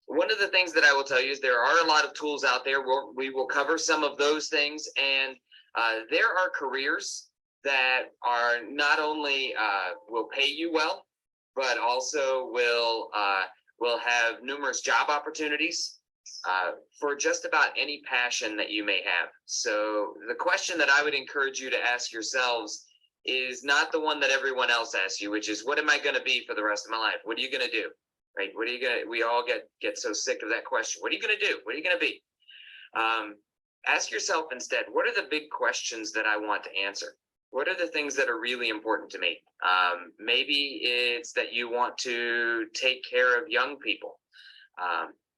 one of the things that I will tell you is there are a lot of tools out there. We will cover some of those things, and there are careers that are not only will pay you well, but also will have numerous job opportunities for just about any passion that you may have. So the question that I would encourage you to ask yourselves is not the one that everyone else asks you, which is, what am I going to be for the rest of my life? What are you going to do? Right? What are you going to, we all get so sick of that question. What are you going to do? What are you going to be? Ask yourself instead, what are the big questions that I want to answer? What are the things that are really important to me? Maybe it's that you want to take care of young people.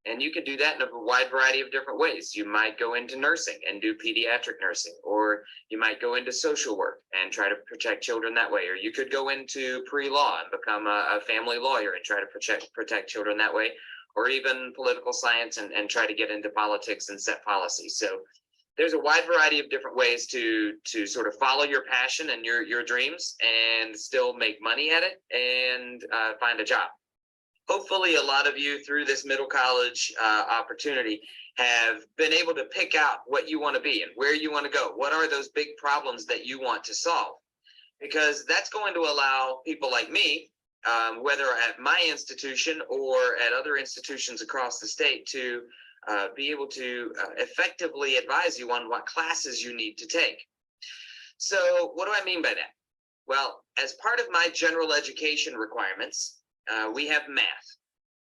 And you can do that in a wide variety of different ways. You might go into nursing and do pediatric nursing, or you might go into social work and try to protect children that way. Or you could go into pre-law and become a family lawyer and try to protect children that way, or even political science and try to get into politics and set policy. So there's a wide variety of different ways to sort of follow your passion and your dreams and still make money at it and find a job. Hopefully, a lot of you through this middle college opportunity have been able to pick out what you want to be and where you want to go. What are those big problems that you want to solve? Because that's going to allow people like me, whether at my institution or at other institutions across the state, to be able to effectively advise you on what classes you need to take. So what do I mean by that? Well, as part of my general education requirements, we have math.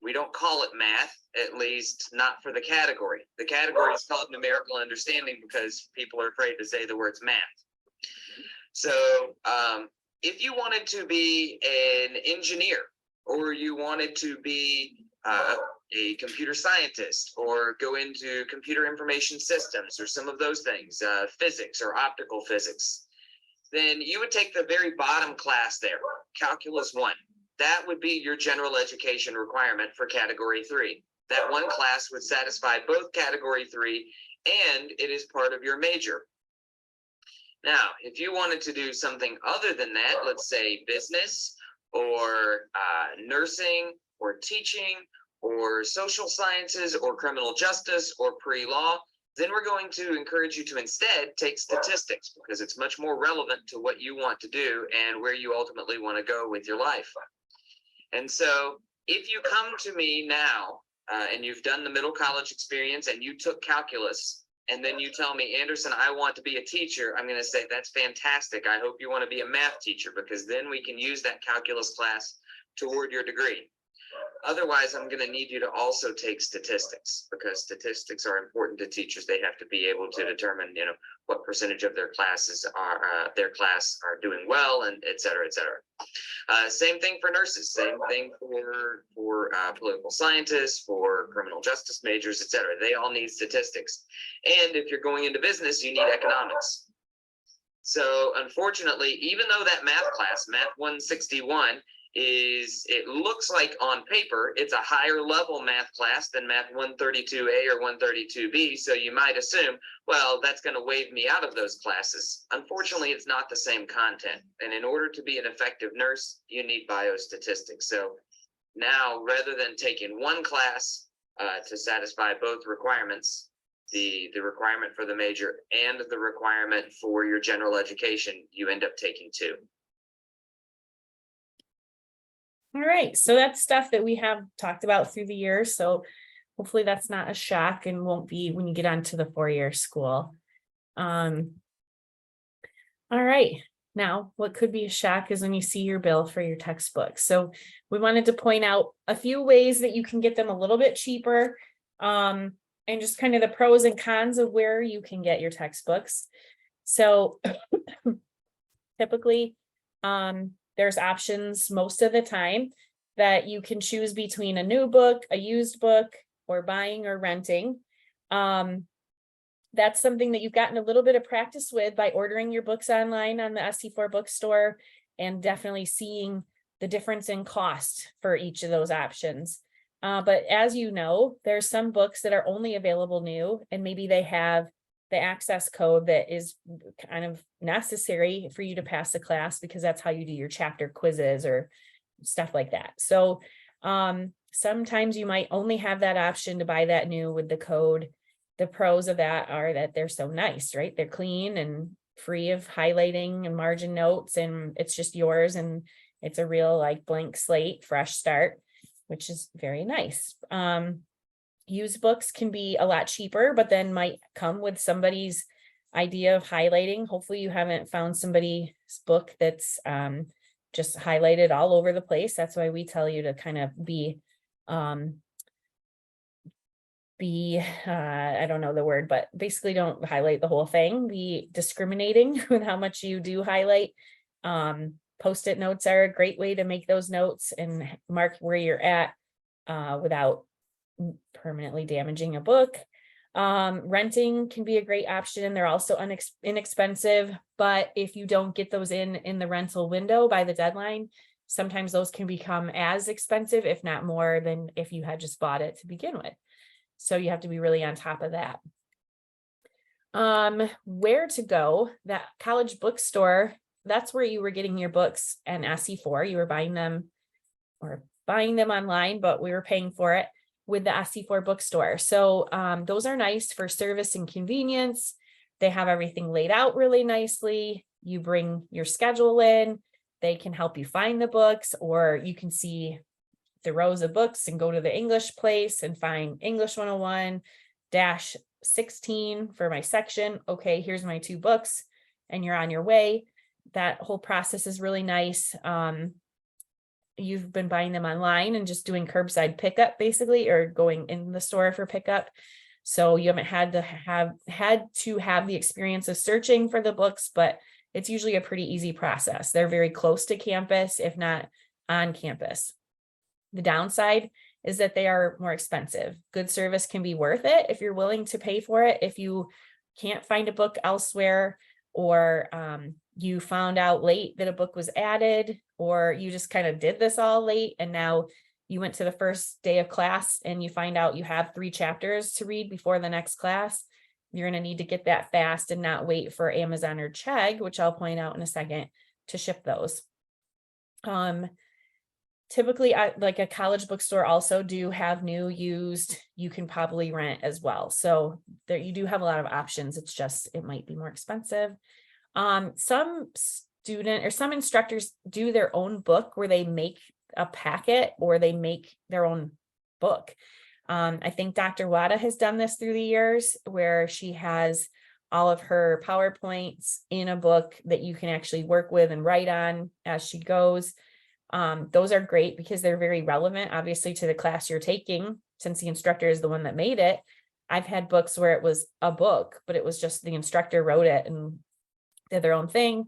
We don't call it math, at least not for the category. The category is called numerical understanding because people are afraid to say the words math. So if you wanted to be an engineer, or you wanted to be a computer scientist, or go into computer information systems, or some of those things, physics or optical physics, then you would take the very bottom class there, Calculus 1. That would be your general education requirement for Category 3. That one class would satisfy both Category 3 and it is part of your major. Now, if you wanted to do something other than that, let's say business or nursing or teaching or social sciences or criminal justice or pre-law, then we're going to encourage you to instead take statistics because it's much more relevant to what you want to do and where you ultimately want to go with your life. And so if you come to me now and you've done the middle college experience and you took calculus, and then you tell me, Anderson, I want to be a teacher, I'm going to say, that's fantastic. I hope you want to be a math teacher, because then we can use that calculus class toward your degree. Otherwise, I'm going to need you to also take statistics, because statistics are important to teachers. They have to be able to determine, what percentage of their classes are doing well, and et cetera, et cetera. Same thing for nurses. Same thing for political scientists, for criminal justice majors, et cetera. They all need statistics. And if you're going into business, you need economics. So unfortunately, even though that math class, Math 161, it looks like on paper it's a higher level math class than Math 132A or 132B, so you might assume, well, that's going to waive me out of those classes. Unfortunately, it's not the same content, and in order to be an effective nurse, you need biostatistics. So now, rather than taking one class to satisfy both requirements, the requirement for the major and the requirement for your general education, you end up taking two. All right, so that's stuff that we have talked about through the years. So hopefully that's not a shock and won't be when you get onto the 4-year school. All right, now what could be a shock is when you see your bill for your textbooks. So we wanted to point out a few ways that you can get them a little bit cheaper, and just kind of the pros and cons of where you can get your textbooks. So typically, there's options most of the time that you can choose between a new book, a used book, or buying or renting. That's something that you've gotten a little bit of practice with by ordering your books online on the SC4 bookstore, and definitely seeing the difference in cost for each of those options. But as you know, there's some books that are only available new, and maybe they have the access code that is kind of necessary for you to pass the class, because that's how you do your chapter quizzes or stuff like that. So sometimes you might only have that option to buy that new with the code. The pros of that are that they're so nice, right? They're clean and free of highlighting and margin notes, and it's just yours, and it's a real like blank slate, fresh start, which is very nice. Used books can be a lot cheaper, but then might come with somebody's idea of highlighting. Hopefully you haven't found somebody's book that's just highlighted all over the place. That's why we tell you to kind of be I don't know the word, but basically don't highlight the whole thing. Be discriminating with how much you do highlight. Post-it notes are a great way to make those notes and mark where you're at without permanently damaging a book. Renting can be a great option. They're also inexpensive, but if you don't get those in the rental window by the deadline, sometimes those can become as expensive, if not more, than if you had just bought it to begin with. So you have to be really on top of that. Where to go? That college bookstore, that's where you were getting your books and SC4. You were buying them online, but we were paying for it with the SC4 bookstore. So those are nice for service and convenience. They have everything laid out really nicely. You bring your schedule in, they can help you find the books, or you can see the rows of books and go to the English place and find English 101-16 for my section. Okay, here's my 2 books, and you're on your way. That whole process is really nice. You've been buying them online and just doing curbside pickup basically, or going in the store for pickup. So you haven't had to have the experience of searching for the books, but it's usually a pretty easy process. They're very close to campus, if not on campus. The downside is that they are more expensive. Good service can be worth it if you're willing to pay for it. If you can't find a book elsewhere, or you found out late that a book was added, or you just kind of did this all late and now you went to the first day of class and you find out you have 3 chapters to read before the next class, you're going to need to get that fast and not wait for Amazon or Chegg, which I'll point out in a second, to ship those. Typically, like a college bookstore also do have new, used, you can probably rent as well. So there you do have a lot of options. It's just, it might be more expensive. Some instructors do their own book where they make a packet or they make their own book. I think Dr. Wada has done this through the years where she has all of her PowerPoints in a book that you can actually work with and write on as she goes. Those are great because they're very relevant, obviously, to the class you're taking, since the instructor is the one that made it. I've had books where it was a book, but it was just the instructor wrote it and did their own thing.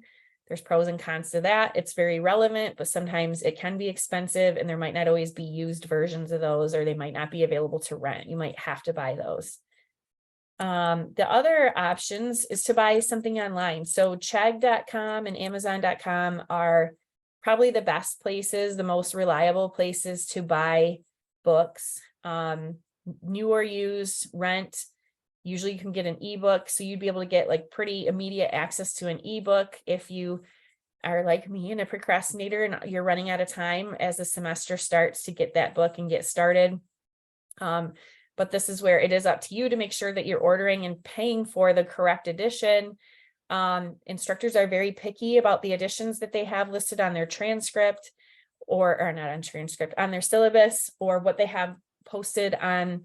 There's pros and cons to that. It's very relevant, but sometimes it can be expensive and there might not always be used versions of those, or they might not be available to rent. You might have to buy those. The other options is to buy something online. So Chegg.com and Amazon.com are probably the best places, the most reliable places to buy books. New or used, rent. Usually you can get an ebook, so you'd be able to get like pretty immediate access to an ebook if you are like me and a procrastinator and you're running out of time as the semester starts to get that book and get started. But this is where it is up to you to make sure that you're ordering and paying for the correct edition. Instructors are very picky about the editions that they have listed on their transcript or not on transcript, on their syllabus, or what they have posted on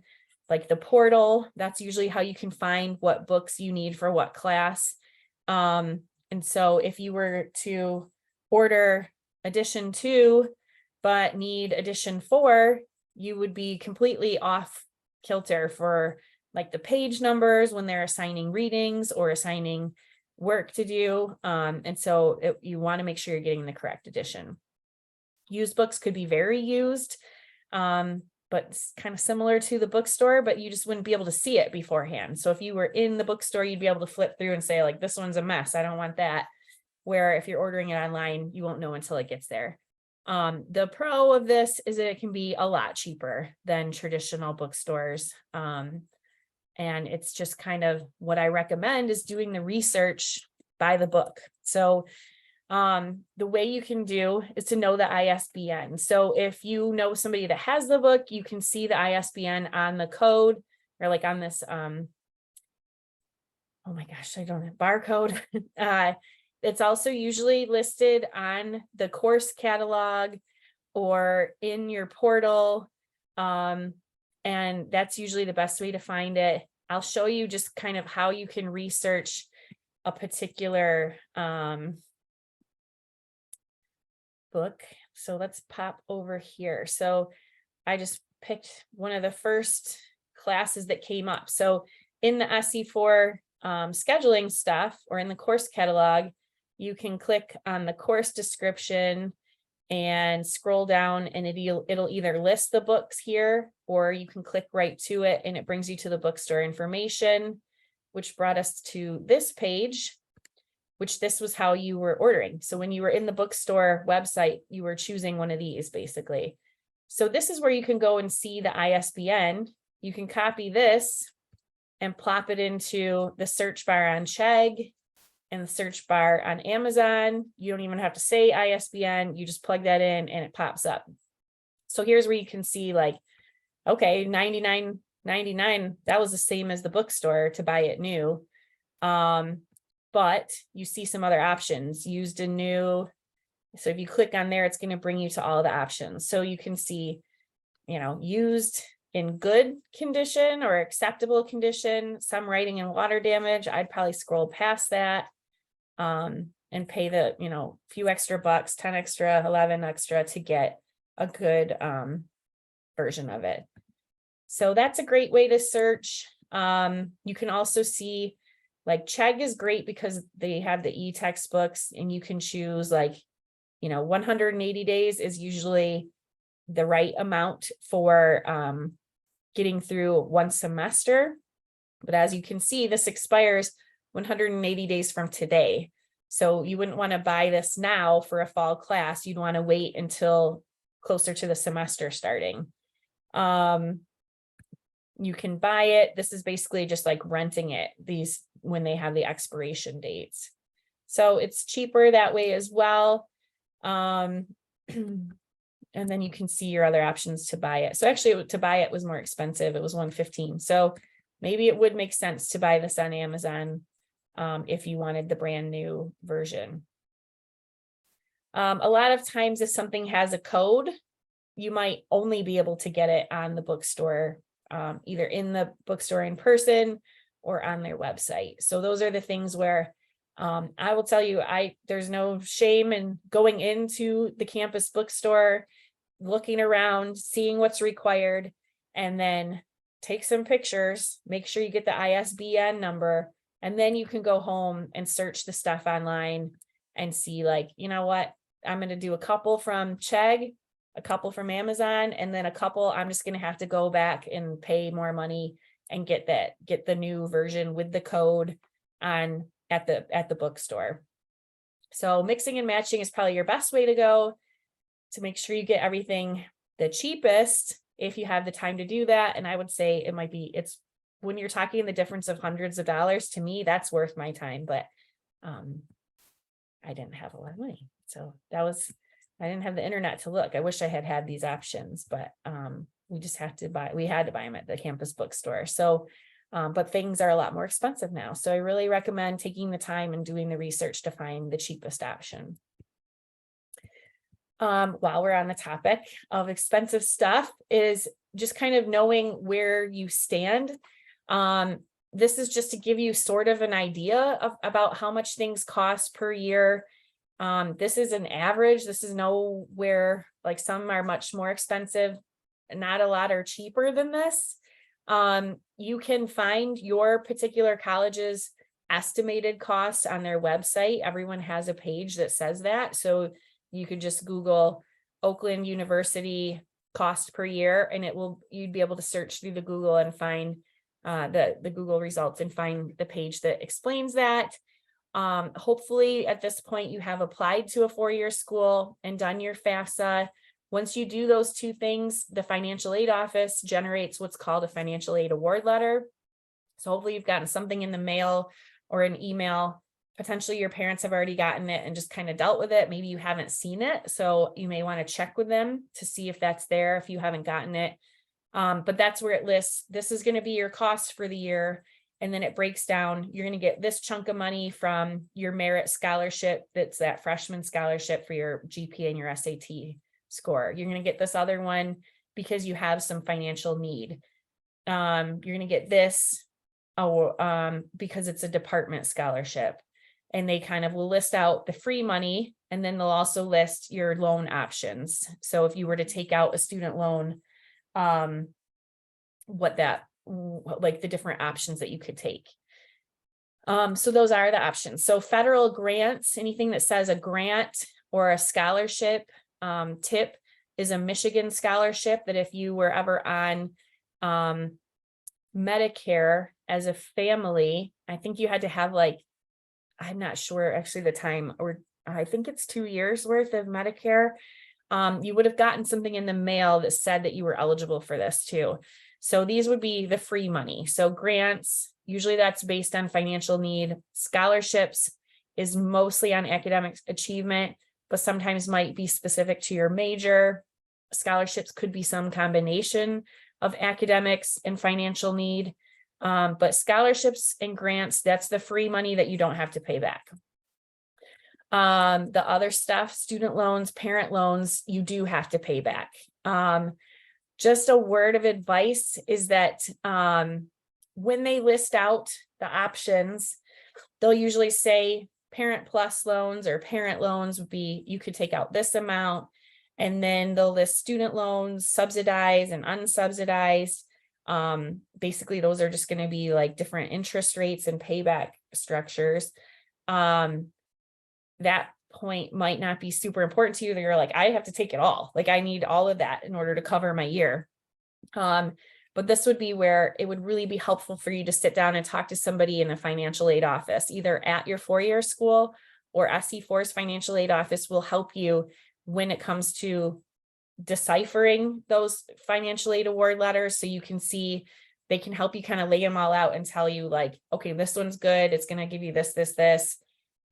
like the portal. That's usually how you can find what books you need for what class. And so if you were to order edition 2, but need edition 4, you would be completely off kilter for like the page numbers when they're assigning readings or assigning work to do. And so you want to make sure you're getting the correct edition. Used books could be very used, but it's kind of similar to the bookstore, but you just wouldn't be able to see it beforehand. So if you were in the bookstore, you'd be able to flip through and say like, this one's a mess, I don't want that. Where if you're ordering it online, you won't know until it gets there. The pro of this is that it can be a lot cheaper than traditional bookstores. And it's just kind of what I recommend is doing the research by the book. So the way you can do is to know the ISBN. So if you know somebody that has the book, you can see the ISBN on the code or like on this, oh my gosh, I don't have barcode. It's also usually listed on the course catalog or in your portal. And that's usually the best way to find it. I'll show you just kind of how you can research a particular book. So let's pop over here. So I just picked one of the first classes that came up. So in the SE4 scheduling stuff or in the course catalog, you can click on the course description and scroll down and it'll either list the books here, or you can click right to it and it brings you to the bookstore information, which brought us to this page, which this was how you were ordering. So when you were in the bookstore website, you were choosing one of these basically. So this is where you can go and see the ISBN. You can copy this and plop it into the search bar on Chegg and the search bar on Amazon. You don't even have to say ISBN, you just plug that in and it pops up. So here's where you can see like, okay, $99.99, that was the same as the bookstore to buy it new. But you see some other options, used and new. So if you click on there, it's going to bring you to all the options. So you can see, used in good condition or acceptable condition, some writing and water damage. I'd probably scroll past that and pay the, few extra bucks, 10 extra, 11 extra to get a good version of it. So that's a great way to search. You can also see like Chegg is great because they have the e-textbooks and you can choose 180 days is usually the right amount for getting through one semester. But as you can see, this expires 180 days from today. So you wouldn't want to buy this now for a fall class. You'd want to wait until closer to the semester starting. You can buy it. This is basically just like renting it, these when they have the expiration dates. So it's cheaper that way as well. And then you can see your other options to buy it. So actually to buy it was more expensive. It was $115. So maybe it would make sense to buy this on Amazon if you wanted the brand new version. A lot of times if something has a code, you might only be able to get it on the bookstore either in the bookstore in person or on their website. So those are the things where I will tell you, there's no shame in going into the campus bookstore, looking around, seeing what's required, and then take some pictures, make sure you get the ISBN number, and then you can go home and search the stuff online and see, like, you know what, I'm going to do a couple from Chegg, a couple from Amazon, and then a couple I'm just going to have to go back and pay more money and get the new version with the code on at the bookstore. So mixing and matching is probably your best way to go to make sure you get everything the cheapest if you have the time to do that. And I would say it's when you're talking the difference of hundreds of dollars, to me, that's worth my time. But I didn't have a lot of money. So I didn't have the internet to look. I wish I had these options, but we had to buy them at the campus bookstore. So, but things are a lot more expensive now. So I really recommend taking the time and doing the research to find the cheapest option. While we're on the topic of expensive stuff, is just kind of knowing where you stand. This is just to give you sort of an idea about how much things cost per year. This is an average. This is nowhere, like some are much more expensive. Not a lot are cheaper than this. You can find your particular college's estimated cost on their website. Everyone has a page that says that. So you could just Google Oakland University cost per year, and you'd be able to search through the Google and find the Google results and find the page that explains that. Hopefully at this point you have applied to a 4-year school and done your FAFSA. Once you do those two things, the financial aid office generates what's called a financial aid award letter. So hopefully you've gotten something in the mail or an email. Potentially your parents have already gotten it and just kind of dealt with it. Maybe you haven't seen it. So you may want to check with them to see if that's there if you haven't gotten it. But that's where it lists, this is going to be your cost for the year. And then it breaks down, you're going to get this chunk of money from your merit scholarship. That's that freshman scholarship for your GPA and your SAT score. You're going to get this other one because you have some financial need. You're going to get this because it's a department scholarship. And they kind of will list out the free money, and then they'll also list your loan options. So if you were to take out a student loan, like the different options that you could take. So those are the options. So federal grants, anything that says a grant or a scholarship, TIP is a Michigan scholarship that if you were ever on Medicare as a family, I think you had to have I'm not sure actually the time, or I think it's 2 years worth of Medicare. You would have gotten something in the mail that said that you were eligible for this too. So these would be the free money. So grants, usually that's based on financial need. Scholarships is mostly on academic achievement, but sometimes might be specific to your major. Scholarships could be some combination of academics and financial need. But scholarships and grants, that's the free money that you don't have to pay back. The other stuff, student loans, parent loans, you do have to pay back. Just a word of advice is that when they list out the options, they'll usually say parent plus loans or parent loans would be, you could take out this amount, and then they'll list student loans, subsidized and unsubsidized. Basically, those are just going to be like different interest rates and payback structures. That point might not be super important to you. That you're like, I have to take it all. Like I need all of that in order to cover my year. But this would be where it would really be helpful for you to sit down and talk to somebody in a financial aid office, either at your 4-year school or SC4's financial aid office will help you when it comes to deciphering those financial aid award letters. So you can see, they can help you kind of lay them all out and tell you like, okay, this one's good. It's going to give you this, this, this.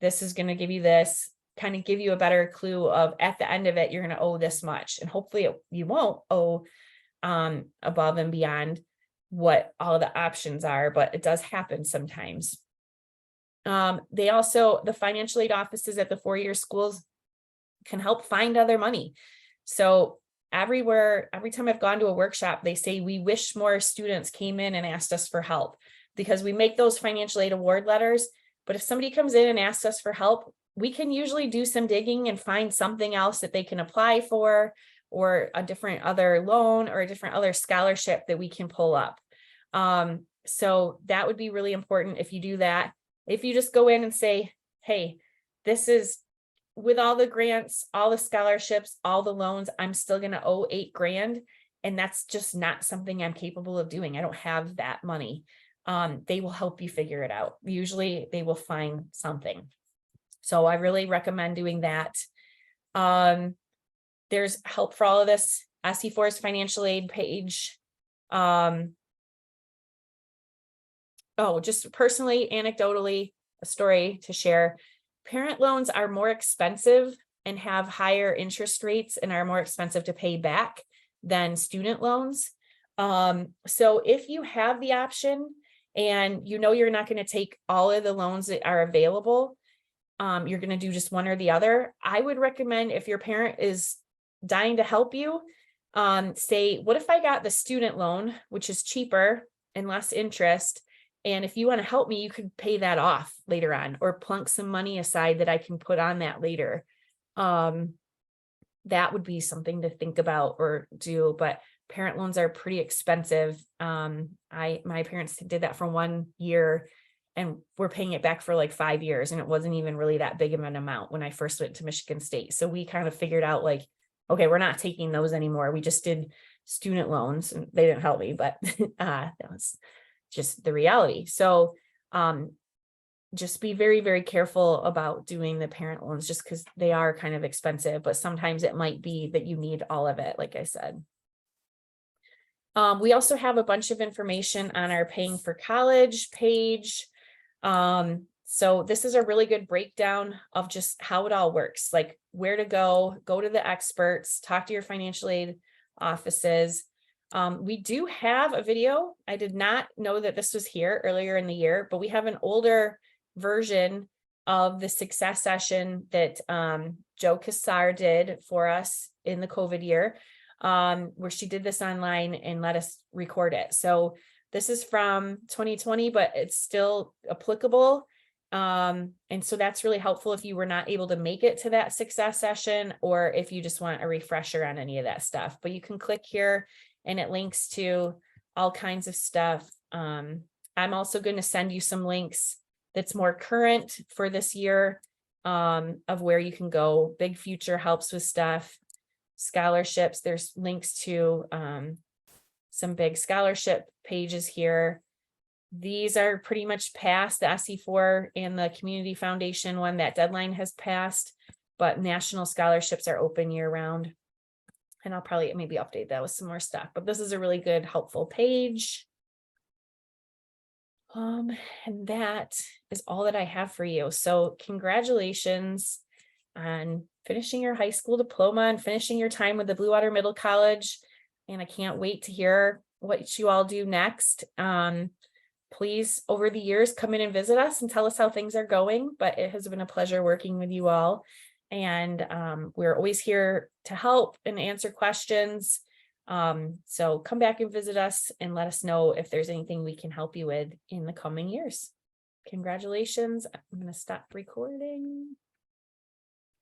This is going to give you this, kind of give you a better clue of at the end of it, you're going to owe this much. And hopefully you won't owe above and beyond what all the options are, but it does happen sometimes. The financial aid offices at the 4-year schools can help find other money. So everywhere, every time I've gone to a workshop, they say, we wish more students came in and asked us for help, because we make those financial aid award letters. But if somebody comes in and asks us for help, we can usually do some digging and find something else that they can apply for, or a different other loan, or a different other scholarship that we can pull up. So that would be really important if you do that. If you just go in and say, hey, this is, with all the grants, all the scholarships, all the loans, I'm still going to owe $8 grand. And that's just not something I'm capable of doing. I don't have that money. They will help you figure it out. Usually they will find something. So I really recommend doing that. There's help for all of this. SC4's financial aid page. Just personally, anecdotally, a story to share. Parent loans are more expensive and have higher interest rates and are more expensive to pay back than student loans. So if you have the option and you know you're not going to take all of the loans that are available, you're going to do just one or the other, I would recommend, if your parent is dying to help you, say, what if I got the student loan, which is cheaper and less interest? And if you want to help me, you could pay that off later on, or plunk some money aside that I can put on that later. That would be something to think about or do, but parent loans are pretty expensive. My parents did that for 1 year and we're paying it back for like 5 years. And it wasn't even really that big of an amount when I first went to Michigan State. So we kind of figured out, like, okay, we're not taking those anymore. We just did student loans, and they didn't help me, but that was just the reality. So just be very, very careful about doing the parent loans, just because they are kind of expensive, but sometimes it might be that you need all of it, like I said. We also have a bunch of information on our Paying for College page. So this is a really good breakdown of just how it all works, like where to go to the experts, talk to your financial aid offices. We do have a video. I did not know that this was here earlier in the year, but we have an older version of the success session that Joe Cassar did for us in the COVID year, where she did this online and let us record it. So this is from 2020, but it's still applicable. And so that's really helpful if you were not able to make it to that success session, or if you just want a refresher on any of that stuff. But you can click here and it links to all kinds of stuff. I'm also going to send you some links that's more current for this year, of where you can go. Big Future helps with stuff. Scholarships, there's links to some big scholarship pages here. These are pretty much past the SC4 and the Community Foundation one. That deadline has passed, but national scholarships are open year round. And I'll probably maybe update that with some more stuff, but this is a really good, helpful page. And that is all that I have for you. So congratulations on finishing your high school diploma and finishing your time with the Blue Water Middle College. And I can't wait to hear what you all do next. Please, over the years, come in and visit us and tell us how things are going. But it has been a pleasure working with you all. And we're always here to help and answer questions. So come back and visit us and let us know if there's anything we can help you with in the coming years. Congratulations. I'm going to stop recording.